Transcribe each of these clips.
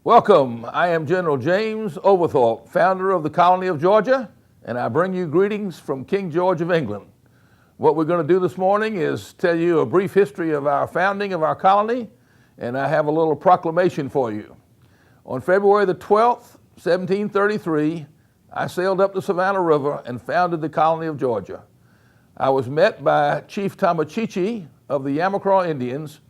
Welcome. I am General James Oglethorpe, founder of the colony of Georgia, and I bring you greetings from King George of England. What we're going to do this morning is tell you a brief history of our founding of our colony, and I have a little proclamation for you. On February the 12th, 1733, I sailed up the Savannah River and founded the colony of Georgia. I was met by Chief Tamachichi of the Yamacraw Indians,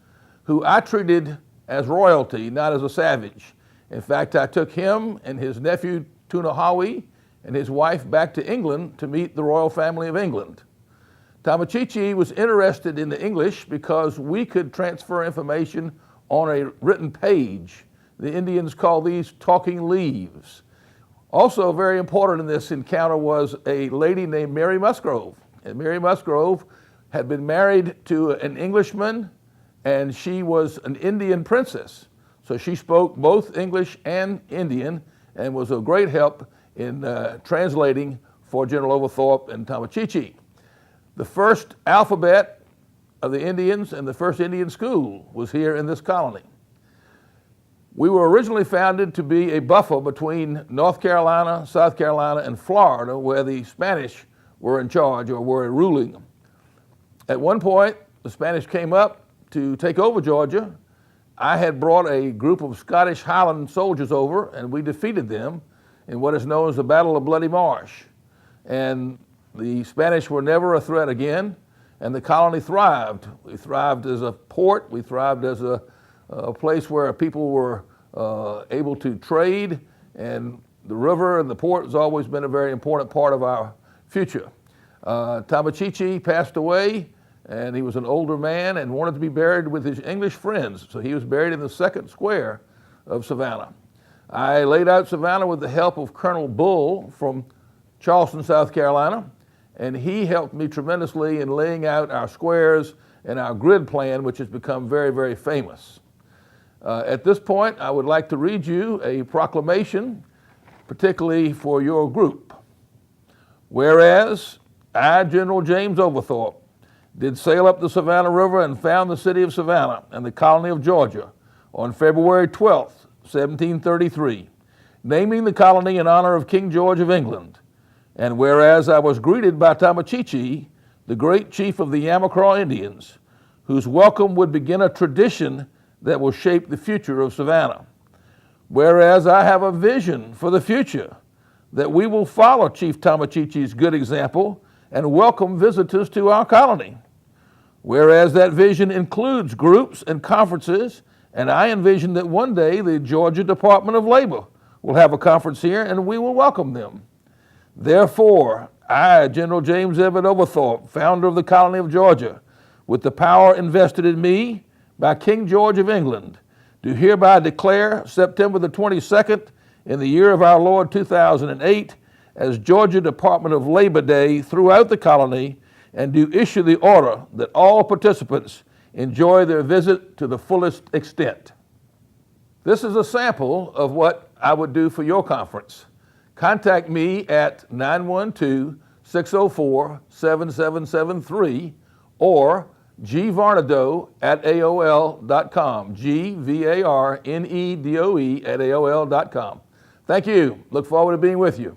who I treated as royalty, not as a savage. In fact, I took him and his nephew Tunahawi and his wife back to England to meet the royal family of England. Tamachichi was interested in the English because we could transfer information on a written page. The Indians call these talking leaves. Also very important in this encounter was a lady named Mary Musgrove. And Mary Musgrove had been married to an Englishman, and she was an Indian princess. So she spoke both English and Indian and was a great help in translating for General Oglethorpe and Tamachichi. The first alphabet of the Indians and the first Indian school was here in this colony. We were originally founded to be a buffer between North Carolina, South Carolina, and Florida, where the Spanish were in charge or were ruling. At one point, the Spanish came up to take over Georgia. I had brought a group of Scottish Highland soldiers over, and we defeated them in what is known as the Battle of Bloody Marsh. And the Spanish were never a threat again, and the colony thrived. We thrived as a port. We thrived as a place where people were able to trade, and the river and the port has always been a very important part of our future. Tamachichi passed away, and he was an older man and wanted to be buried with his English friends, so he was buried in the second square of Savannah. I laid out Savannah with the help of Colonel Bull from Charleston, South Carolina, and he helped me tremendously in laying out our squares and our grid plan, which has become very, very famous. At this point, I would like to read you a proclamation, particularly for your group. Whereas I, General James Oglethorpe, did sail up the Savannah River and found the city of Savannah and the colony of Georgia on February 12th, 1733, naming the colony in honor of King George of England. And whereas I was greeted by Tamachichi, the great chief of the Yamacraw Indians, whose welcome would begin a tradition that will shape the future of Savannah. Whereas I have a vision for the future that we will follow Chief Tamachichi's good example and welcome visitors to our colony. Whereas that vision includes groups and conferences, and I envision that one day the Georgia Department of Labor will have a conference here and we will welcome them. Therefore, I, General James Everett Oglethorpe, founder of the colony of Georgia, with the power invested in me by King George of England, do hereby declare September the 22nd in the year of our Lord 2008 as Georgia Department of Labor Day throughout the colony, and do issue the order that all participants enjoy their visit to the fullest extent. This is a sample of what I would do for your conference. Contact me at 912-604-7773 or gvarnedoe@aol.com, gvarnedoe@aol.com. Thank you. Look forward to being with you.